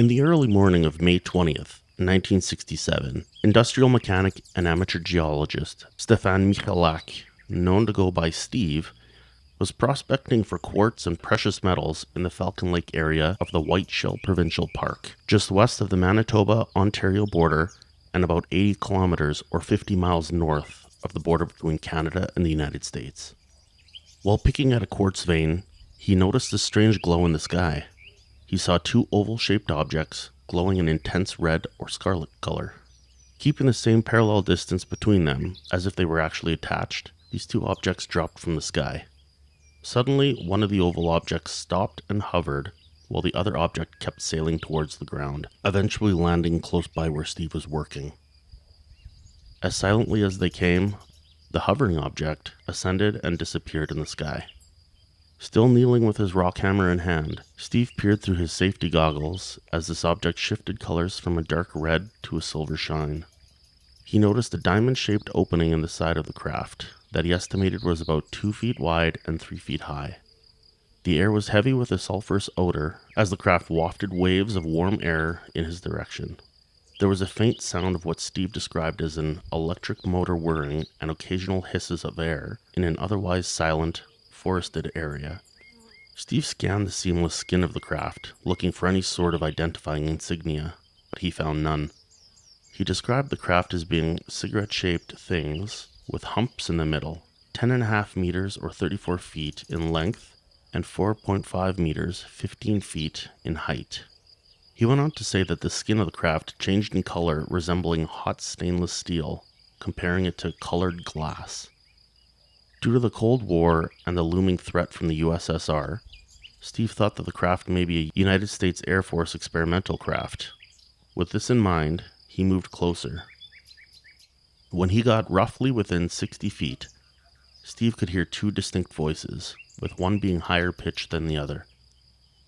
In the early morning of May 20th, 1967, industrial mechanic and amateur geologist Stefan Michalak, known to go by Steve, was prospecting for quartz and precious metals in the Falcon Lake area of the White Shell Provincial Park, just west of the Manitoba-Ontario border and about 80 kilometers or 50 miles north of the border between Canada and the United States. While picking at a quartz vein, he noticed a strange glow in the sky. He saw two oval-shaped objects glowing an intense red or scarlet color. Keeping the same parallel distance between them, as if they were actually attached, these two objects dropped from the sky. Suddenly, one of the oval objects stopped and hovered, while the other object kept sailing towards the ground, eventually landing close by where Steve was working. As silently as they came, the hovering object ascended and disappeared in the sky. Still kneeling with his rock hammer in hand, Steve peered through his safety goggles as this object shifted colors from a dark red to a silver shine. He noticed a diamond-shaped opening in the side of the craft that he estimated was about 2 feet wide and 3 feet high. The air was heavy with a sulfurous odor as the craft wafted waves of warm air in his direction. There was a faint sound of what Steve described as an electric motor whirring and occasional hisses of air in an otherwise silent, forested area. Steve scanned the seamless skin of the craft, looking for any sort of identifying insignia, but he found none. He described the craft as being cigarette-shaped things with humps in the middle, 10.5 meters or 34 feet in length, and 4.5 meters, 15 feet in height. He went on to say that the skin of the craft changed in color, resembling hot stainless steel, comparing it to colored glass. Due to the Cold War and the looming threat from the USSR, Steve thought that the craft may be a United States Air Force experimental craft. With this in mind, he moved closer. When he got roughly within 60 feet, Steve could hear two distinct voices, with one being higher pitched than the other.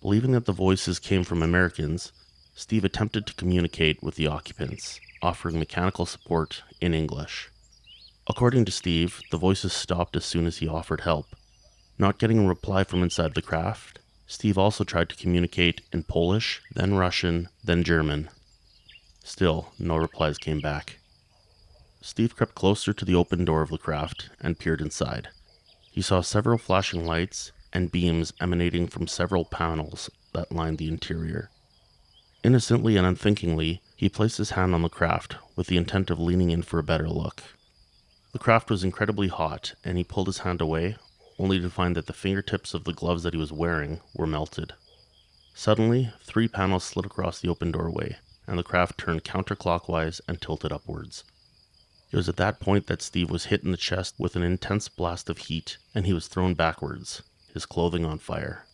Believing that the voices came from Americans, Steve attempted to communicate with the occupants, offering mechanical support in English. According to Steve, the voices stopped as soon as he offered help. Not getting a reply from inside the craft, Steve also tried to communicate in Polish, then Russian, then German. Still, no replies came back. Steve crept closer to the open door of the craft and peered inside. He saw several flashing lights and beams emanating from several panels that lined the interior. Innocently and unthinkingly, he placed his hand on the craft with the intent of leaning in for a better look. The craft was incredibly hot, and he pulled his hand away, only to find that the fingertips of the gloves that he was wearing were melted. Suddenly, 3 panels slid across the open doorway, and the craft turned counterclockwise and tilted upwards. It was at that point that Steve was hit in the chest with an intense blast of heat, and he was thrown backwards, his clothing on fire.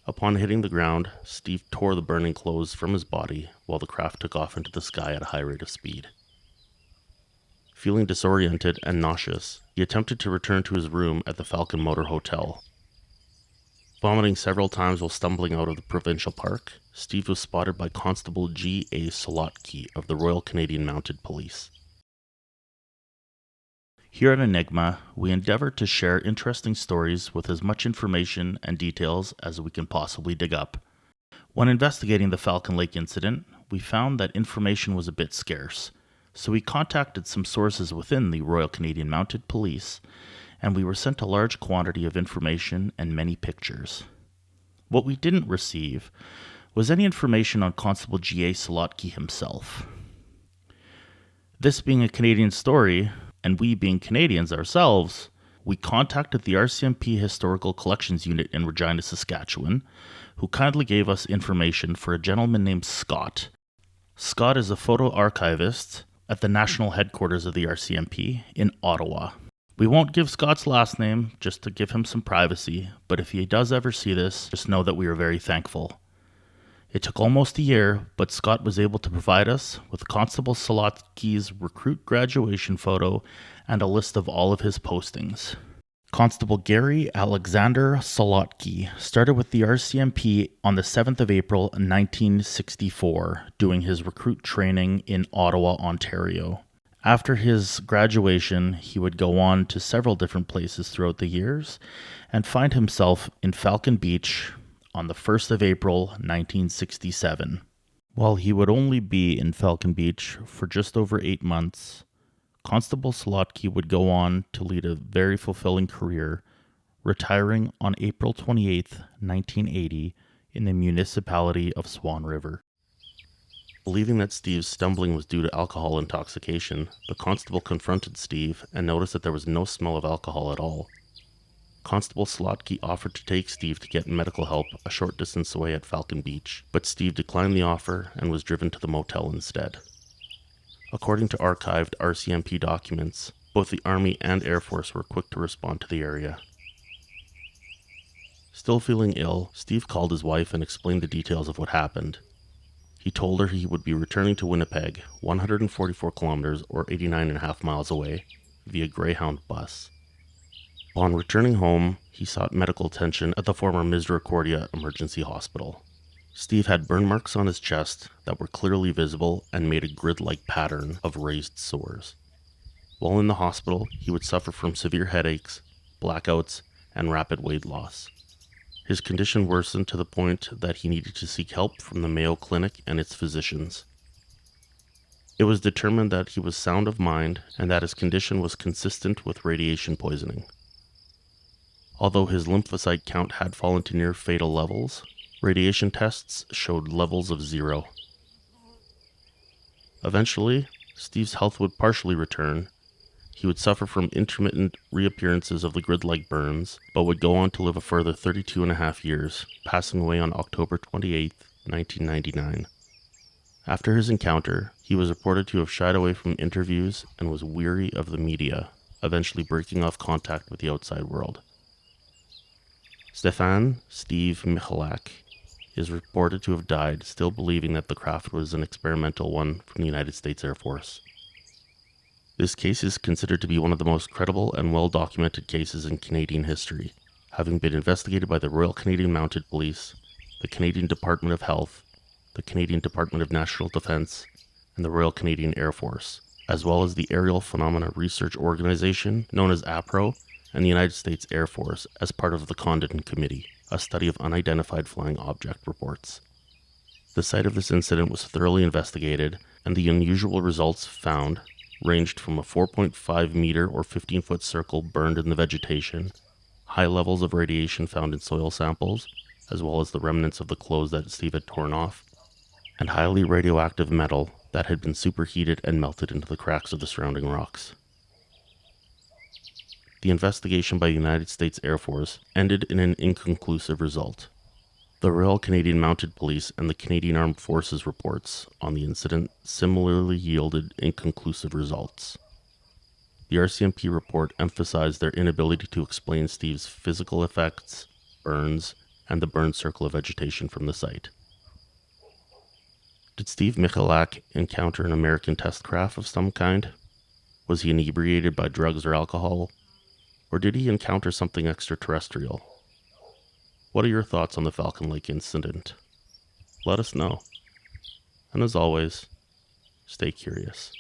Upon hitting the ground, Steve tore the burning clothes from his body while the craft took off into the sky at a high rate of speed. Feeling disoriented and nauseous, he attempted to return to his room at the Falcon Motor Hotel. Vomiting several times while stumbling out of the provincial park, Steve was spotted by Constable Gary Solotki of the Royal Canadian Mounted Police. Here at Enigma, we endeavor to share interesting stories with as much information and details as we can possibly dig up. When investigating the Falcon Lake Incident, we found that information was a bit scarce, so we contacted some sources within the Royal Canadian Mounted Police, and we were sent a large quantity of information and many pictures. What we didn't receive was any information on Constable Gary Solotki himself. This being a Canadian story, and we being Canadians ourselves, we contacted the RCMP Historical Collections Unit in Regina, Saskatchewan, who kindly gave us information for a gentleman named Scott. Scott is a photo archivist at the national headquarters of the RCMP in Ottawa. We won't give Scott's last name just to give him some privacy, but if he does ever see this, just know that we are very thankful. It took almost a year, but Scott was able to provide us with Constable Solotki's recruit graduation photo and a list of all of his postings. Constable Gary Alexander Solotki started with the RCMP on the 7th of April 1964, doing his recruit training in Ottawa, Ontario. After his graduation, he would go on to several different places throughout the years and find himself in Falcon Beach on the 1st of April 1967. While he would only be in Falcon Beach for just over 8 months, Constable Solotki would go on to lead a very fulfilling career, retiring on April 28, 1980, in the municipality of Swan River. Believing that Steve's stumbling was due to alcohol intoxication, the constable confronted Steve and noticed that there was no smell of alcohol at all. Constable Solotki offered to take Steve to get medical help a short distance away at Falcon Beach, but Steve declined the offer and was driven to the motel instead. According to archived RCMP documents, both the Army and Air Force were quick to respond to the area. Still feeling ill, Steve called his wife and explained the details of what happened. He told her he would be returning to Winnipeg, 144 kilometers or 89.5 miles away, via Greyhound bus. Upon returning home, he sought medical attention at the former Misericordia Emergency Hospital. Steve had burn marks on his chest that were clearly visible and made a grid-like pattern of raised sores. While in the hospital, he would suffer from severe headaches, blackouts, and rapid weight loss. His condition worsened to the point that he needed to seek help from the Mayo Clinic and its physicians. It was determined that he was sound of mind and that his condition was consistent with radiation poisoning. Although his lymphocyte count had fallen to near fatal levels, radiation tests showed levels of 0. Eventually, Steve's health would partially return. He would suffer from intermittent reappearances of the grid-like burns, but would go on to live a further 32.5 years, passing away on October 28, 1999. After his encounter, he was reported to have shied away from interviews and was weary of the media, eventually breaking off contact with the outside world. Steve Michalak is reported to have died, still believing that the craft was an experimental one from the United States Air Force. This case is considered to be one of the most credible and well-documented cases in Canadian history, having been investigated by the Royal Canadian Mounted Police, the Canadian Department of Health, the Canadian Department of National Defence, and the Royal Canadian Air Force, as well as the Aerial Phenomena Research Organization, known as APRO, and the United States Air Force as part of the Condon Committee, a study of unidentified flying object reports. The site of this incident was thoroughly investigated, and the unusual results found ranged from a 4.5 meter or 15-foot circle burned in the vegetation, high levels of radiation found in soil samples, as well as the remnants of the clothes that Steve had torn off, and highly radioactive metal that had been superheated and melted into the cracks of the surrounding rocks. The investigation by the United States Air Force ended in an inconclusive result. The Royal Canadian Mounted Police and the Canadian Armed Forces reports on the incident similarly yielded inconclusive results. The RCMP report emphasized their inability to explain Steve's physical effects, burns, and the burned circle of vegetation from the site. Did Steve Michalak encounter an American test craft of some kind? Was he inebriated by drugs or alcohol? Or did he encounter something extraterrestrial? What are your thoughts on the Falcon Lake Incident? Let us know. And as always, stay curious.